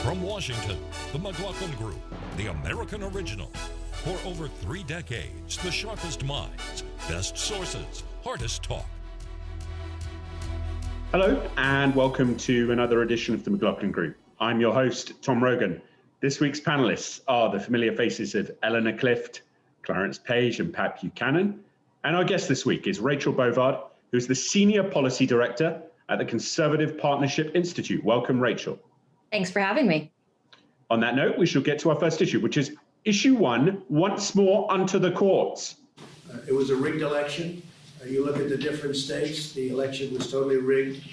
From Washington, the McLaughlin Group, the American original. For over 3 decades, the sharpest minds, best sources, hardest talk. Hello, and welcome to another edition of the McLaughlin Group. I'm your host, Tom Rogan. This week's panelists are the familiar faces of Eleanor Clift, Clarence and Pat Buchanan. And our guest this week is Rachel Bovard, who's the Senior Policy Director at the Conservative Partnership Institute. Welcome, Rachel. Thanks for having me. On that note, we shall get to our first issue, which is issue 1, once more unto the courts. It was a rigged election. You look at the different states, the election was totally rigged.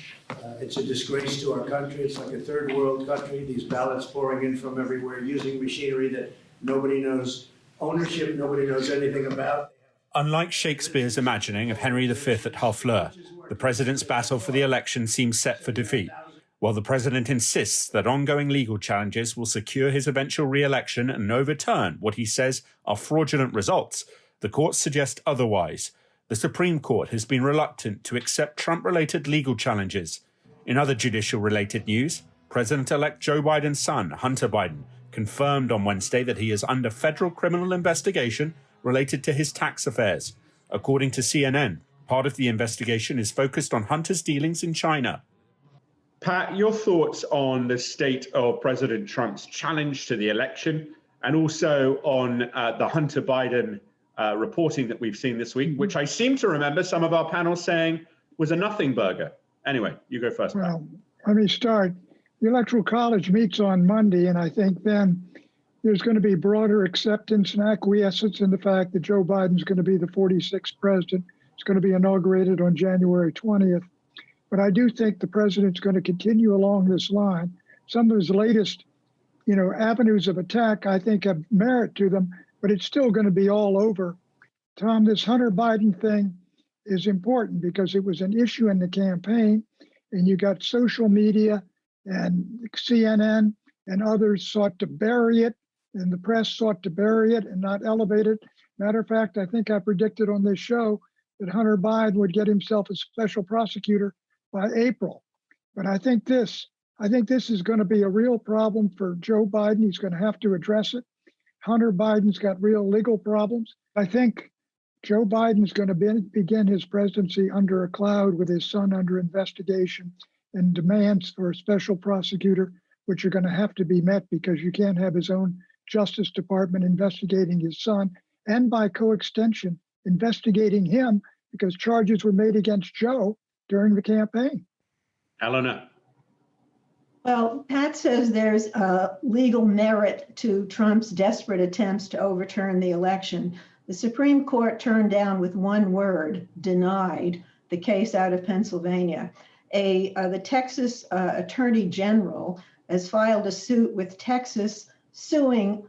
It's a disgrace to our country. It's like a third world country. These ballots pouring in from everywhere, using machinery that nobody knows ownership, nobody knows anything about. Unlike Shakespeare's imagining of Henry V at Harfleur, the president's battle for the election seems set for defeat. While the president insists that ongoing legal challenges will secure his eventual re-election and overturn what he says are fraudulent results, the courts suggest otherwise. The Supreme Court has been reluctant to accept Trump-related legal challenges. In other judicial-related news, President-elect Joe Biden's son, Hunter Biden, confirmed on Wednesday that he is under federal criminal investigation related to his tax affairs. According to CNN, part of the investigation is focused on Hunter's dealings in China. Pat, your thoughts on the state of President Trump's challenge to the election and also on the Hunter Biden reporting that we've seen this week, which I seem to remember some of our panel saying was a nothing burger. Anyway, you go first, Pat. Well, let me start. The Electoral College meets on Monday, and I think then there's going to be broader acceptance and acquiescence in the fact that Joe Biden's going to be the 46th president. It's going to be inaugurated on January 20th. But I do think the president's going to continue along this line. Some of his latest, avenues of attack, I think, have merit to them, but it's still going to be all over. Tom, this Hunter Biden thing is important because it was an issue in the campaign, and you got social media and CNN and others sought to bury it, and the press sought to bury it and not elevate it. Matter of fact, I think I predicted on this show that Hunter Biden would get himself a special prosecutor by April. But I think this is going to be a real problem for Joe Biden. He's going to have to address it. Hunter Biden's got real legal problems. I think Joe Biden's going to begin his presidency under a cloud with his son under investigation and demands for a special prosecutor, which are going to have to be met because you can't have his own Justice Department investigating his son and by coextension investigating him because charges were made against Joe during the campaign. Eleanor. Well, Pat says there's a legal merit to Trump's desperate attempts to overturn the election. The Supreme Court turned down with one word, denied, the case out of Pennsylvania. The Texas Attorney General has filed a suit with Texas suing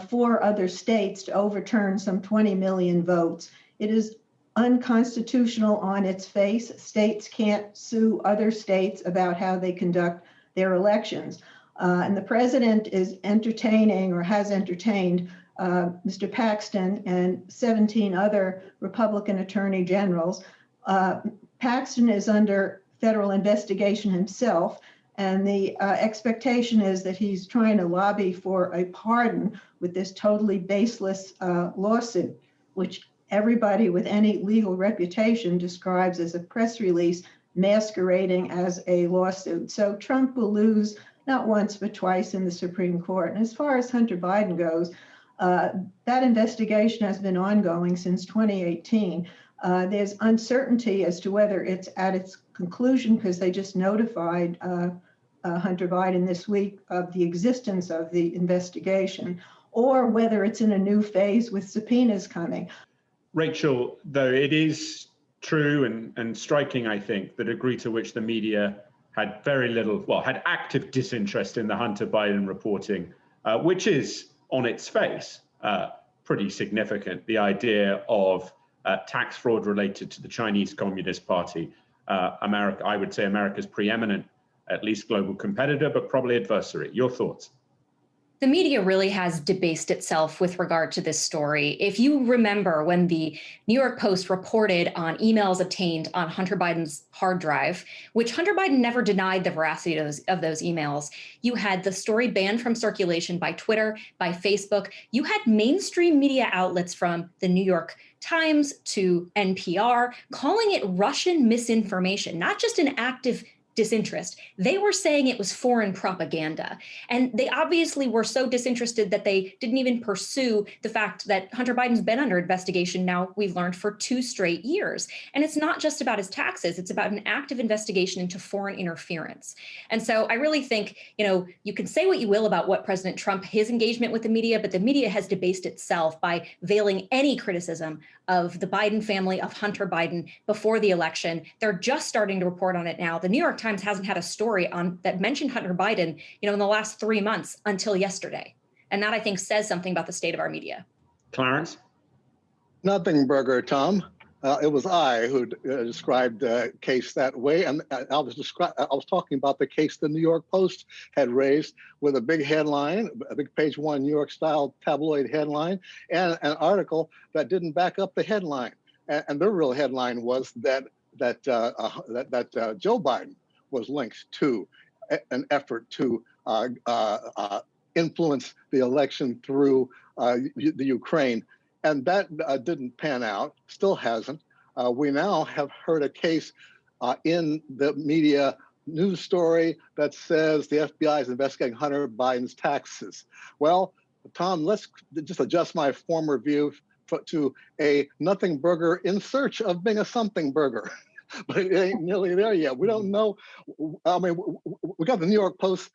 4 other states to overturn some 20 million votes. It is unconstitutional on its face. States can't sue other states about how they conduct their elections. And the president is entertaining or has entertained Mr. Paxton and 17 other Republican attorney generals. Paxton is under federal investigation himself, and the expectation is that he's trying to lobby for a pardon with this totally baseless lawsuit, which everybody with any legal reputation describes as a press release masquerading as a lawsuit. So Trump will lose not once, but twice in the Supreme Court. And as far as Hunter Biden goes, that investigation has been ongoing since 2018. There's uncertainty as to whether it's at its conclusion because they just notified Hunter Biden this week of the existence of the investigation, or whether it's in a new phase with subpoenas coming. Rachel, though it is true and striking, I think, the degree to which the media had had active disinterest in the Hunter Biden reporting, which is on its face pretty significant. The idea of tax fraud related to the Chinese Communist Party, I would say America's preeminent, at least global competitor, but probably adversary. Your thoughts? The media really has debased itself with regard to this story. If you remember when the New York Post reported on emails obtained on Hunter Biden's hard drive, which Hunter Biden never denied the veracity of those emails, you had the story banned from circulation by Twitter, by Facebook. You had mainstream media outlets from the New York Times to NPR calling it Russian misinformation, not just an active disinterest. They were saying it was foreign propaganda. And they obviously were so disinterested that they didn't even pursue the fact that Hunter Biden's been under investigation now, we've learned, for 2 straight years. And it's not just about his taxes, it's about an active investigation into foreign interference. And so I really think, you can say what you will about what President Trump, his engagement with the media, but the media has debased itself by veiling any criticism of the Biden family, of Hunter Biden before the election. They're just starting to report on it now. The New York Times hasn't had a story on that mentioned Hunter Biden, in the last 3 months until yesterday. And that, I think, says something about the state of our media. Clarence? Nothing burger, Tom. It was I who described the case that way, and I was talking about the case the New York Post had raised with a big headline, a big page 1 New York-style tabloid headline, and an article that didn't back up the headline. And the real headline was that Joe Biden was linked to an effort to influence the election through the Ukraine. And that didn't pan out, still hasn't. We now have heard a case in the media news story that says the FBI is investigating Hunter Biden's taxes. Well, Tom, let's just adjust my former view to a nothing burger in search of being a something burger. But it ain't nearly there yet. We don't know. I mean, we got the New York Post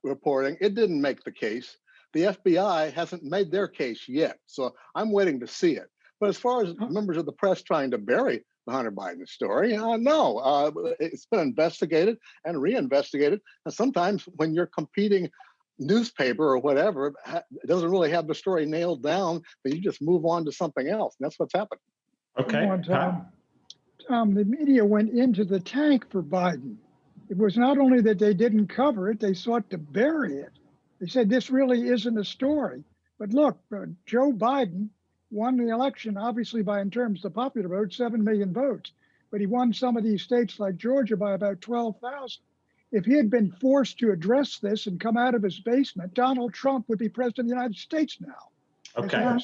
reporting. It didn't make the case. The FBI hasn't made their case yet, so I'm waiting to see it. But as far as members of the press trying to bury the Hunter Biden story, no, it's been investigated and reinvestigated. And sometimes when you're competing newspaper or whatever, it doesn't really have the story nailed down, but you just move on to something else. And that's what's happened. Okay. Tom, the media went into the tank for Biden. It was not only that they didn't cover it, they sought to bury it. They said this really isn't a story. But look, Joe Biden won the election, obviously by, in terms of the popular vote, 7 million votes. But he won some of these states like Georgia by about 12,000. If he had been forced to address this and come out of his basement, Donald Trump would be president of the United States now. Okay.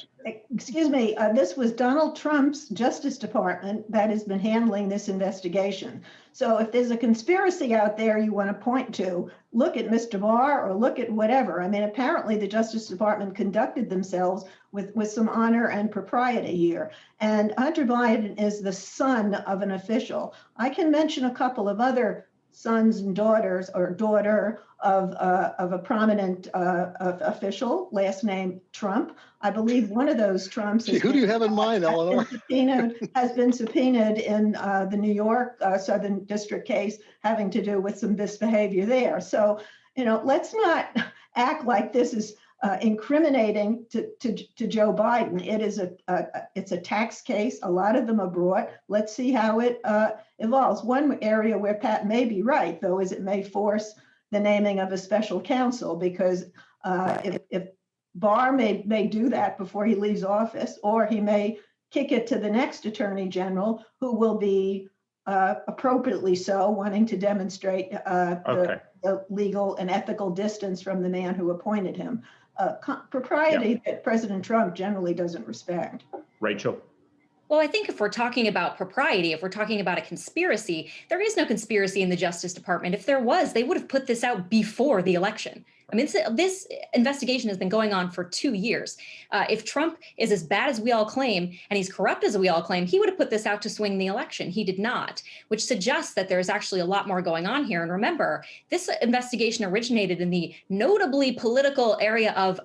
Excuse me, this was Donald Trump's Justice Department that has been handling this investigation. So if there's a conspiracy out there you want to point to, look at Mr. Barr or look at whatever. I mean, apparently the Justice Department conducted themselves with some honor and propriety here. And Hunter Biden is the son of an official. I can mention a couple of other sons and daughters, or daughter of a prominent official, last name Trump. I believe one of those Trumps. Who do you have in mind, Eleanor? Has been subpoenaed in the New York Southern District case having to do with some misbehavior there. So, let's not act like this is incriminating to Joe Biden. It's a tax case. A lot of them are brought. Let's see how it evolves. One area where Pat may be right, though, is it may force the naming of a special counsel, because if Barr may do that before he leaves office, or he may kick it to the next attorney general, who will be appropriately so, wanting to demonstrate the legal and ethical distance from the man who appointed him. Propriety that President Trump generally doesn't respect. Rachel? Well, I think if we're talking about propriety, if we're talking about a conspiracy, there is no conspiracy in the Justice Department. If there was, they would have put this out before the election. I mean, this investigation has been going on for 2 years. If Trump is as bad as we all claim, and he's corrupt as we all claim, he would have put this out to swing the election. He did not, which suggests that there's actually a lot more going on here. And remember, this investigation originated in the notably political area of,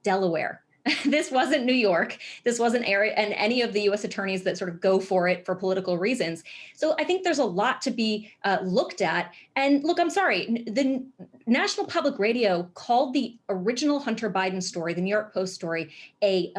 Delaware. This wasn't New York. This wasn't any of the U.S. attorneys that sort of go for it for political reasons. So I think there's a lot to be looked at. And look, I'm sorry, the National Public Radio called the original Hunter Biden story, the New York Post story, a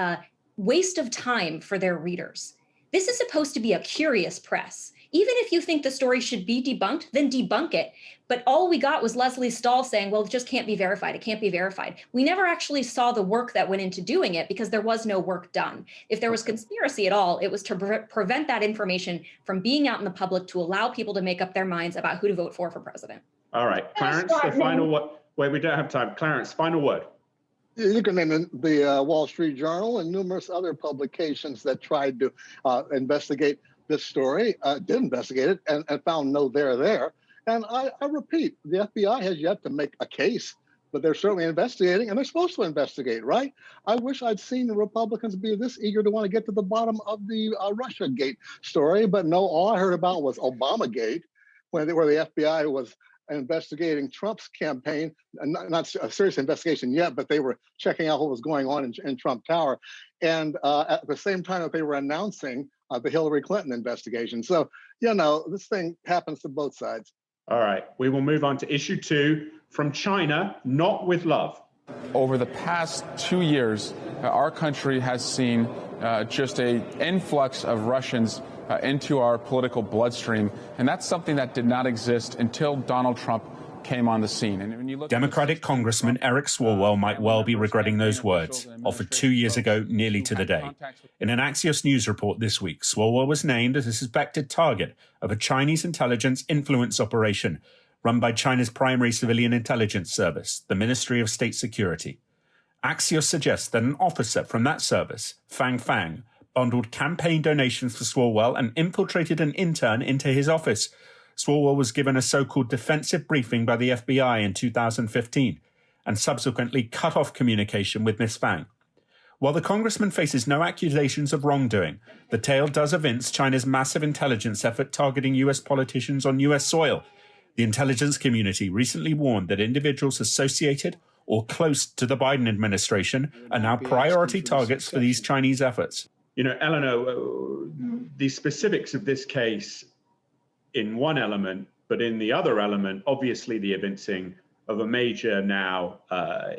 waste of time for their readers. This is supposed to be a curious press. Even if you think the story should be debunked, then debunk it. But all we got was Leslie Stahl saying, well, it just can't be verified. It can't be verified. We never actually saw the work that went into doing it because there was no work done. If there was conspiracy at all, it was to prevent that information from being out in the public to allow people to make up their minds about who to vote for president. All right, Clarence, the final word. Wait, we don't have time. Clarence, final word. You can name the Wall Street Journal and numerous other publications that tried to investigate this story, did investigate it, and found no there. And I repeat, the FBI has yet to make a case, but they're certainly investigating, and they're supposed to investigate, right? I wish I'd seen the Republicans be this eager to want to get to the bottom of the Russiagate story, but no, all I heard about was Obamagate, where the FBI was investigating Trump's campaign, not a serious investigation yet, but they were checking out what was going on in Trump Tower. And at the same time that they were announcing the Hillary Clinton investigation. So, this thing happens to both sides. All right, we will move on to issue 2 from China, not with love. Over the past 2 years, our country has seen just an influx of Russians into our political bloodstream, and that's something that did not exist until Donald Trump came on the scene. And when you look Democratic Congressman Eric Swalwell might well be regretting those words, offered 2 years ago, nearly to the day. In an Axios News report this week, Swalwell was named as a suspected target of a Chinese intelligence influence operation run by China's primary civilian intelligence service, the Ministry of State Security. Axios suggests that an officer from that service, Fang Fang, bundled campaign donations for Swalwell and infiltrated an intern into his office. Swalwell was given a so-called defensive briefing by the FBI in 2015 and subsequently cut off communication with Ms. Fang. While the congressman faces no accusations of wrongdoing, the tale does evince China's massive intelligence effort targeting US politicians on US soil. The intelligence community recently warned that individuals associated or close to the Biden administration are now priority targets for these Chinese efforts. Eleanor, the specifics of this case in one element, but in the other element, obviously the evincing of a major now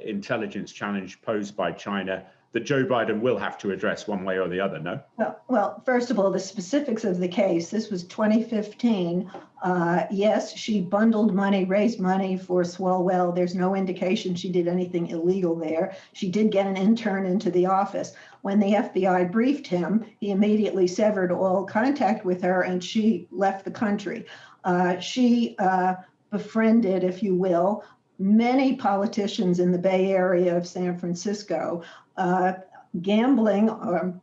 intelligence challenge posed by China that Joe Biden will have to address one way or the other, no? Well, first of all, the specifics of the case, this was 2015. Yes, she bundled money, raised money for Swalwell. There's no indication she did anything illegal there. She did get an intern into the office. When the FBI briefed him, he immediately severed all contact with her and she left the country. She befriended, if you will, many politicians in the Bay Area of San Francisco. Gambling, or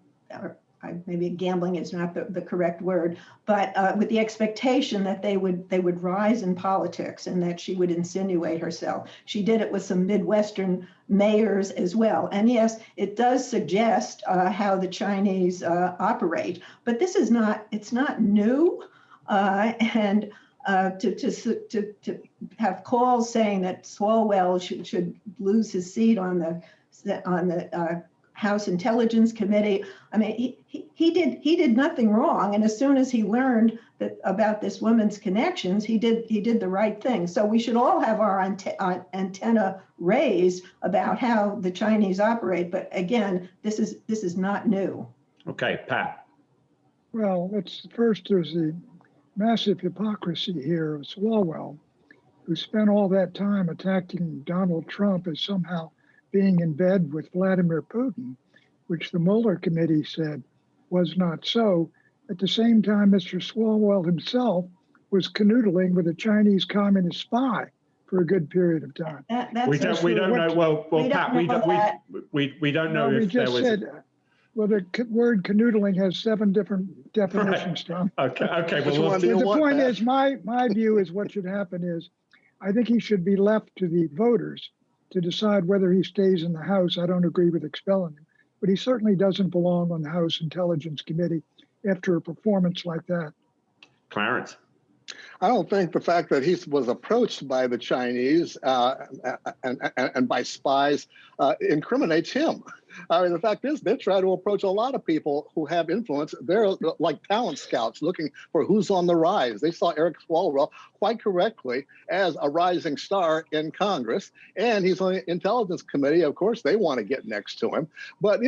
maybe gambling is not the correct word, but with the expectation that they would rise in politics and that she would insinuate herself. She did it with some Midwestern mayors as well. And yes, it does suggest how the Chinese operate, but this is it's not new. And to have calls saying that Swalwell should lose his seat on the House Intelligence Committee. I mean, he did nothing wrong, and as soon as he learned about this woman's connections, he did the right thing. So we should all have our antenna raised about how the Chinese operate. But again, this is not new. Okay, Pat. Well, there's the massive hypocrisy here of Swalwell, who spent all that time attacking Donald Trump as somehow being in bed with Vladimir Putin, which the Mueller committee said was not so. At the same time, Mr. Swalwell himself was canoodling with a Chinese communist spy for a good period of time. We don't know. Well, Pat, we don't know if there was. Well, the word canoodling has 7 different definitions, Tom. Okay. Well, the point is, my view is what should happen is, I think he should be left to the voters to decide whether he stays in the House. I don't agree with expelling him, but he certainly doesn't belong on the House Intelligence Committee after a performance like that. Clarence. I don't think the fact that he was approached by the Chinese and by spies incriminates him. I mean, the fact is, they try to approach a lot of people who have influence. They're like talent scouts looking for who's on the rise. They saw Eric Swalwell quite correctly as a rising star in Congress, and he's on the Intelligence Committee. Of course, they want to get next to him. But,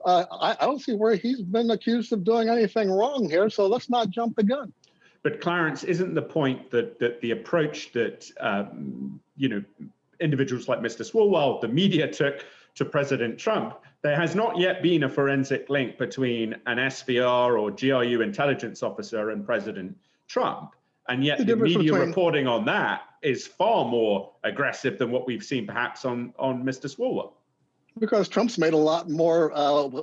I don't see where he's been accused of doing anything wrong here, so let's not jump the gun. But Clarence, isn't the point that the approach that individuals like Mr. Swalwell, the media took to President Trump, there has not yet been a forensic link between an SVR or GRU intelligence officer and President Trump. And yet the media reporting on that is far more aggressive than what we've seen perhaps on Mr. Swalwell. Because Trump's made a lot more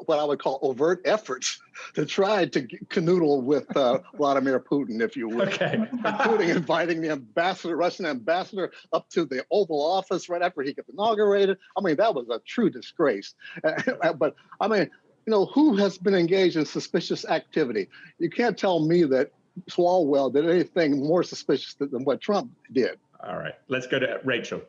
what I would call overt efforts to try to canoodle with Vladimir Putin, if you will, including inviting the Russian ambassador up to the Oval Office right after he got inaugurated. I mean, that was a true disgrace. But I mean, who has been engaged in suspicious activity? You can't tell me that Swalwell did anything more suspicious than what Trump did. All right, let's go to Rachel.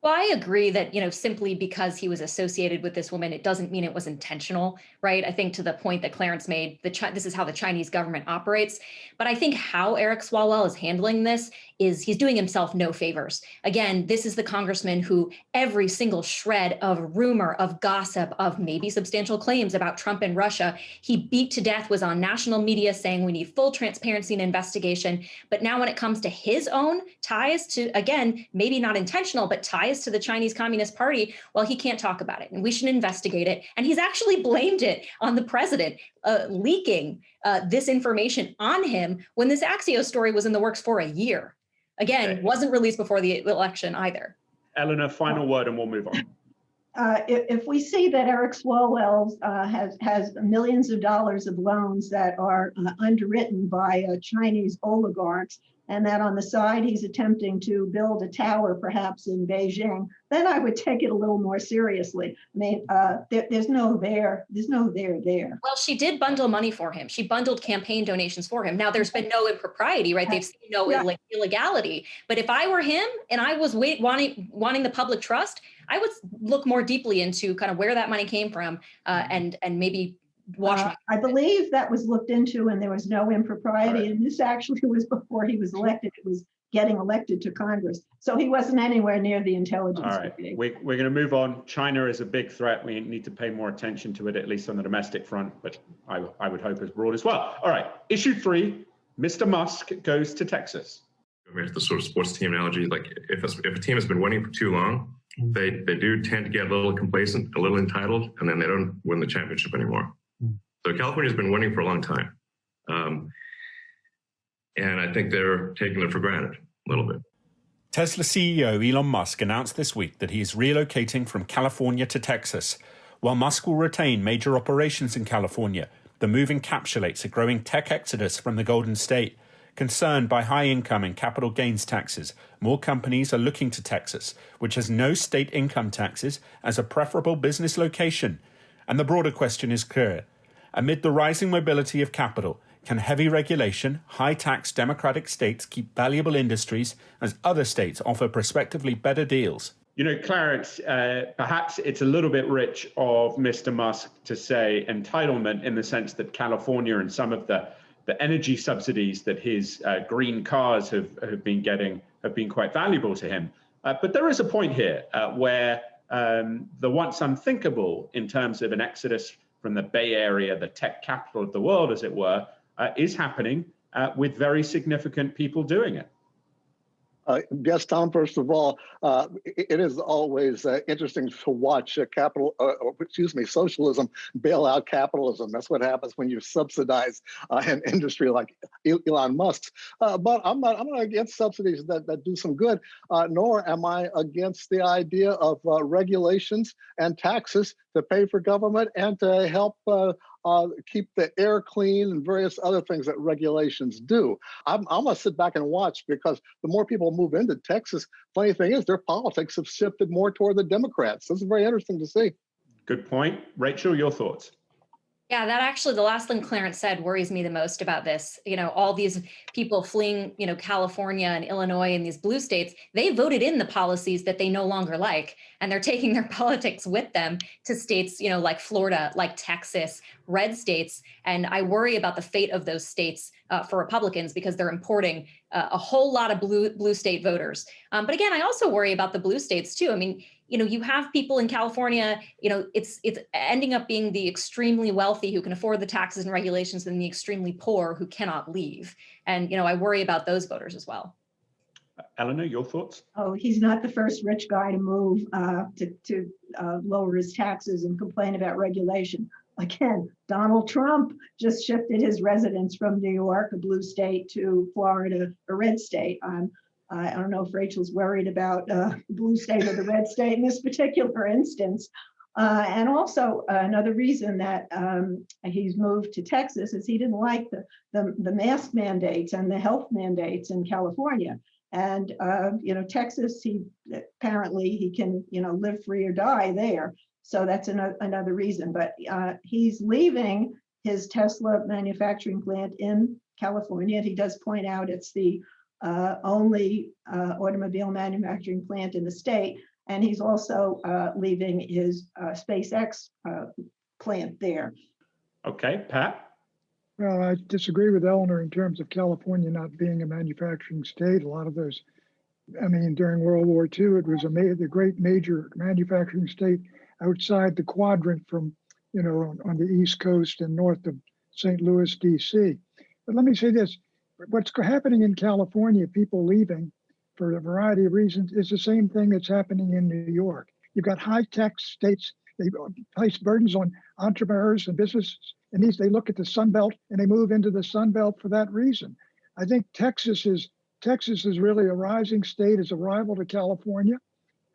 Well, I agree that, simply because he was associated with this woman, it doesn't mean it was intentional, right? I think to the point that Clarence made, this is how the Chinese government operates. But I think how Eric Swalwell is handling this is he's doing himself no favors. Again, this is the congressman who every single shred of rumor, of gossip, of maybe substantial claims about Trump and Russia, he beat to death, was on national media saying we need full transparency and investigation. But now when it comes to his own ties to, again, maybe not intentional, but ties to the Chinese Communist Party, well, he can't talk about it and we should investigate it. And he's actually blamed it on the president leaking this information on him when this Axios story was in the works for a year. Again, wasn't released before the election either. Eleanor, final word and we'll move on. If we see that Eric Swalwell has millions of dollars of loans that are underwritten by Chinese oligarchs, and that on the side he's attempting to build a tower perhaps in Beijing, then I would take it a little more seriously. I mean, there's no there there. Well, she did bundle money for him. She bundled campaign donations for him. Now, there's been no impropriety, right? They've seen no illegality. But if I were him and I was wanting the public trust, I would look more deeply into kind of where that money came from and maybe watch. I believe that was looked into and there was no impropriety. Right. And this actually was before he was elected. It was getting elected to Congress. So he wasn't anywhere near the intelligence. All right, we're going to move on. China is a big threat. We need to pay more attention to it, at least on the domestic front, but I would hope as broad as well. All right, issue 3, Mr. Musk goes to Texas. Here's the sort of sports team analogy. Like if a team has been winning for too long, they do tend to get a little complacent, a little entitled, and then they don't win the championship anymore. So California's been winning for a long time. And I think they're taking it for granted a little bit. Tesla CEO Elon Musk announced this week that he is relocating from California to Texas. While Musk will retain major operations in California, the move encapsulates a growing tech exodus from the Golden State. Concerned by high income and capital gains taxes, more companies are looking to Texas, which has no state income taxes, as a preferable business location. And the broader question is clear. Amid the rising mobility of capital, can heavy regulation, high-tax democratic states keep valuable industries as other states offer prospectively better deals? Clarence, perhaps it's a little bit rich of Mr. Musk to say entitlement in the sense that California and some of the energy subsidies that his green cars have been getting have been quite valuable to him. But there is a point here where the once unthinkable in terms of an exodus from the Bay Area, the tech capital of the world, as it were, is happening with very significant people doing it. Yes, Tom, first of all, it is always interesting to watch socialism bail out capitalism. That's what happens when you subsidize an industry like Elon Musk's. But I'm not against subsidies that do some good, nor am I against the idea of regulations and taxes to pay for government and to help keep the air clean and various other things that regulations do. I'm going to sit back and watch, because the more people move into Texas, funny thing is their politics have shifted more toward the Democrats. This is very interesting to see. Good point. Rachel, your thoughts? Yeah, that actually, the last thing Clarence said worries me the most about this. All these people fleeing, California and Illinois and these blue states, they voted in the policies that they no longer like. And they're taking their politics with them to states, like Florida, like Texas, red states. And I worry about the fate of those states for Republicans because they're importing a whole lot of blue state voters. But again, I also worry about the blue states too. I mean, you have people in California, it's ending up being the extremely wealthy who can afford the taxes and regulations and the extremely poor who cannot leave. And, I worry about those voters as well. Eleanor, your thoughts? Oh, he's not the first rich guy to move to lower his taxes and complain about regulation. Again, Donald Trump just shifted his residence from New York, a blue state, to Florida, a red state. I don't know if Rachel's worried about the blue state or the red state in this particular instance. And also another reason that he's moved to Texas is he didn't like the mask mandates and the health mandates in California. And, Texas, he can, live free or die there. So that's another reason. But he's leaving his Tesla manufacturing plant in California. He does point out it's the only automobile manufacturing plant in the state. And he's also leaving his SpaceX plant there. Okay, Pat? Well, I disagree with Eleanor in terms of California not being a manufacturing state. A lot of those, during World War II, it was the great major manufacturing state outside the quadrant from, on the East Coast and north of St. Louis, D.C. But let me say this, what's happening in California, people leaving for a variety of reasons, is the same thing that's happening in New York. You've got high-tech states, they place burdens on entrepreneurs and businesses, and they look at the Sun Belt and they move into the Sun Belt for that reason. I think Texas is really a rising state as a rival to California.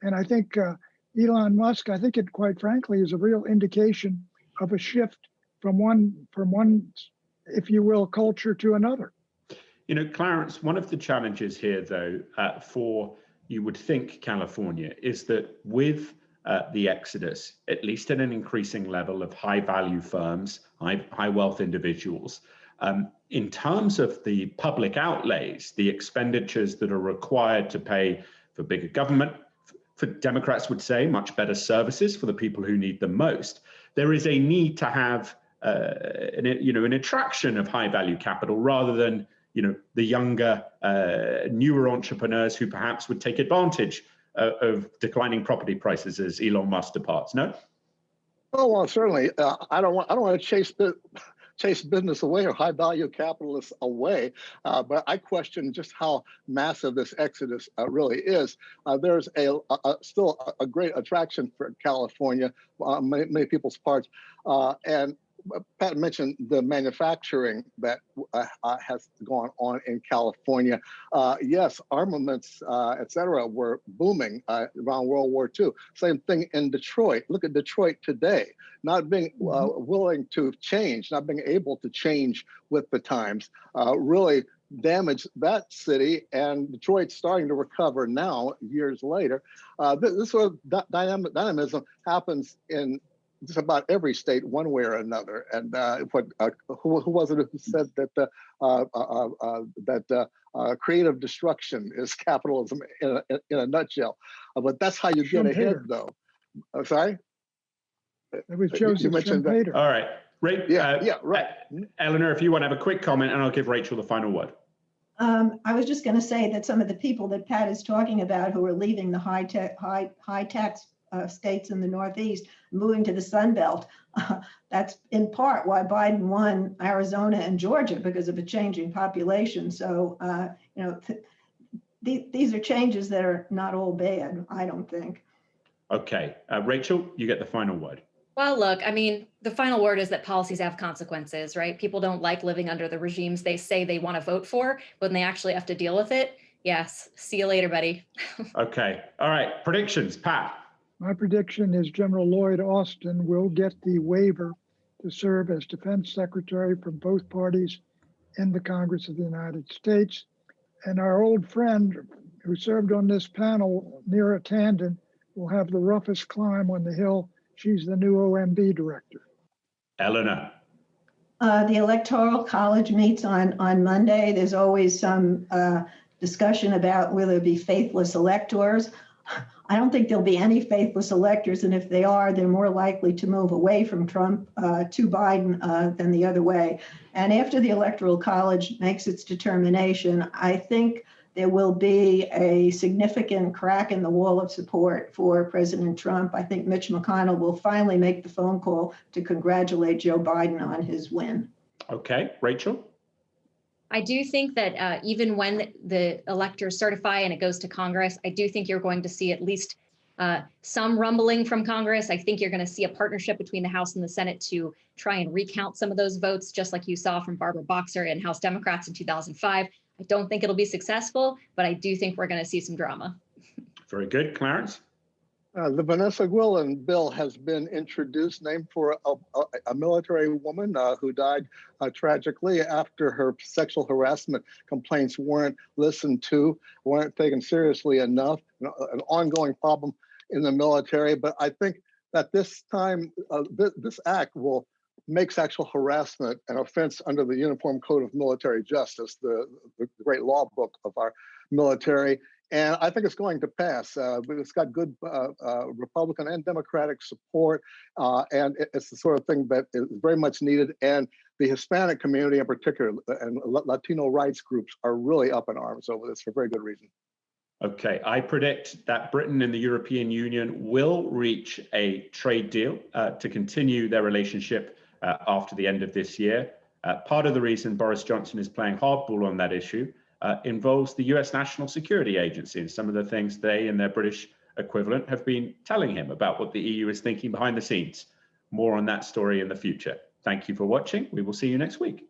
And I think Elon Musk, it quite frankly is a real indication of a shift from one, if you will, culture to another. Clarence, one of the challenges here, though, for you would think California is that with the exodus, at least at an increasing level of high value firms, high wealth individuals, in terms of the public outlays, the expenditures that are required to pay for bigger government, for Democrats would say much better services for the people who need them most, there is a need to have an attraction of high value capital rather than the younger, newer entrepreneurs who perhaps would take advantage of declining property prices as Elon Musk departs. No? Oh, well, certainly. I don't want to chase business away or high value capitalists away, but I question just how massive this exodus really is. There's still a great attraction for California, many people's parts, and Pat mentioned the manufacturing that has gone on in California. Yes, armaments, et cetera, were booming around World War II. Same thing in Detroit. Look at Detroit today, not being willing to change, not being able to change with the times, really damaged that city, and Detroit's starting to recover now, years later. This sort of dynamism happens in just about every state, one way or another. And who was it who said that creative destruction is capitalism in a nutshell? But that's how you get ahead, though. Sorry? It was Joseph Schumpeter. All right. Right. Eleanor, if you want to have a quick comment, and I'll give Rachel the final word. I was just going to say that some of the people that Pat is talking about who are leaving the high tax states in the Northeast, moving to the Sun Belt. That's in part why Biden won Arizona and Georgia, because of a changing population. So, these are changes that are not all bad, I don't think. Okay. Rachel, you get the final word. Well, look, the final word is that policies have consequences, right? People don't like living under the regimes they say they want to vote for, but when they actually have to deal with it, yes. See you later, buddy. Okay. All right. Predictions, Pat. My prediction is General Lloyd Austin will get the waiver to serve as defense secretary from both parties in the Congress of the United States. And our old friend who served on this panel, Neera Tanden, will have the roughest climb on the hill. She's the new OMB director. Eleanor. The Electoral College meets on Monday. There's always some discussion about will there be faithless electors. I don't think there'll be any faithless electors, and if they are, they're more likely to move away from Trump to Biden than the other way. And after the Electoral College makes its determination, I think there will be a significant crack in the wall of support for President Trump. I think Mitch McConnell will finally make the phone call to congratulate Joe Biden on his win. Okay, Rachel? I do think that even when the electors certify and it goes to Congress, I do think you're going to see at least some rumbling from Congress. I think you're going to see a partnership between the House and the Senate to try and recount some of those votes, just like you saw from Barbara Boxer and House Democrats in 2005. I don't think it'll be successful, but I do think we're going to see some drama. Very good. Clarence? The Vanessa Guillen bill has been introduced, named for a military woman who died tragically after her sexual harassment complaints weren't listened to, weren't taken seriously enough, an ongoing problem in the military. But I think that this time, this act will make sexual harassment an offense under the Uniform Code of Military Justice, the great law book of our military. And I think it's going to pass. But it's got good Republican and Democratic support. And it's the sort of thing that is very much needed. And the Hispanic community in particular and Latino rights groups are really up in arms over this for very good reason. Okay, I predict that Britain and the European Union will reach a trade deal to continue their relationship after the end of this year. Part of the reason Boris Johnson is playing hardball on that issue involves the US National Security Agency and some of the things they and their British equivalent have been telling him about what the EU is thinking behind the scenes. More on that story in the future. Thank you for watching. We will see you next week.